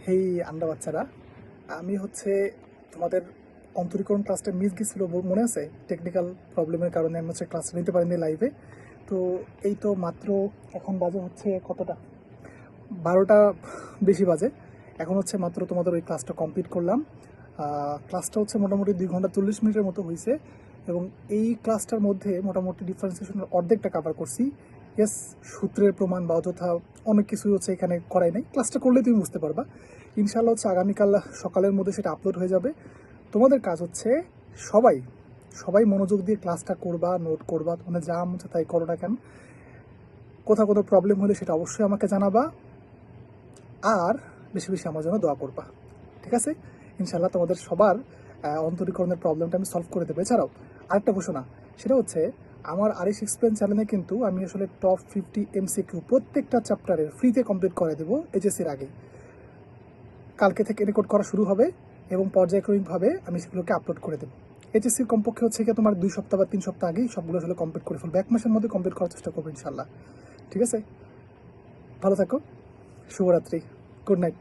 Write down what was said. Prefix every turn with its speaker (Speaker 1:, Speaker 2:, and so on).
Speaker 1: হেই আন্ডা বাচ্চারা, আমি তোমাদের অন্তরীকরণ ক্লাসটা মিস গেছিলো, মনে আছে? টেকনিক্যাল প্রবলেমের কারণে আমি ক্লাসটা নিতে পারিনি লাইভে। তো এই তো মাত্র এখন বাজে কতটা, 12টা বেশি বাজে। এখন মাত্র তোমাদের ওই ক্লাসটা কমপ্লিট করলাম। ক্লাসটা মোটামুটি 2 ঘন্টা 40 মিনিটের মতো হয়েছে, এবং এই ক্লাসটার মধ্যে মোটামুটি ডিফারেন্সিয়েশনের অর্ধেকটা কাভার করছি। ইয়েস, সূত্রের প্রমাণ বা অযথা অনেক কিছুই এখানে করাই নাই। ক্লাসটা করলে তুমি বুঝতে পারবা। ইনশাল্লাহ আগামীকাল সকালের মধ্যে সেটা আপলোড হয়ে যাবে। তোমাদের কাজ সবাই সবাই মনোযোগ দিয়ে ক্লাসটা করবা, নোট করবা, তোমাদের যা মনে তাই করো না কেন। কোথাও কোনো প্রবলেম হলে সেটা অবশ্যই আমাকে জানাবা, আর বেশি বেশি আমার জন্য দোয়া করবা। ঠিক আছে? ইনশাল্লাহ তোমাদের সবার অন্তরীকরণের প্রবলেমটা আমি সলভ করে দেবো। এছাড়াও আরেকটা ঘোষণা, সেটা আমার আরিশ এক্সপ্লেন চ্যানেলে কিন্তু আমি টপ 50 MCQ প্রত্যেকটা চ্যাপ্টারের ফ্রিতে কমপ্লিট করে দেবো এইচএসসির আগে। কালকে থেকে রেকর্ড করা শুরু হবে, এবং পর্যায়ক্রমিকভাবে আমি সেগুলোকে আপলোড করে দেবো। এইচএসসির কমপক্ষে তোমার 2 সপ্তাহ বা 3 সপ্তাহ আগেই সবগুলো কমপ্লিট করে ফেলবো। 1 মাসের মধ্যে কমপ্লিট করার চেষ্টা করবো ইনশাল্লাহ। ঠিক আছে? ভালো থাকো, শুভরাত্রি, গুড নাইট।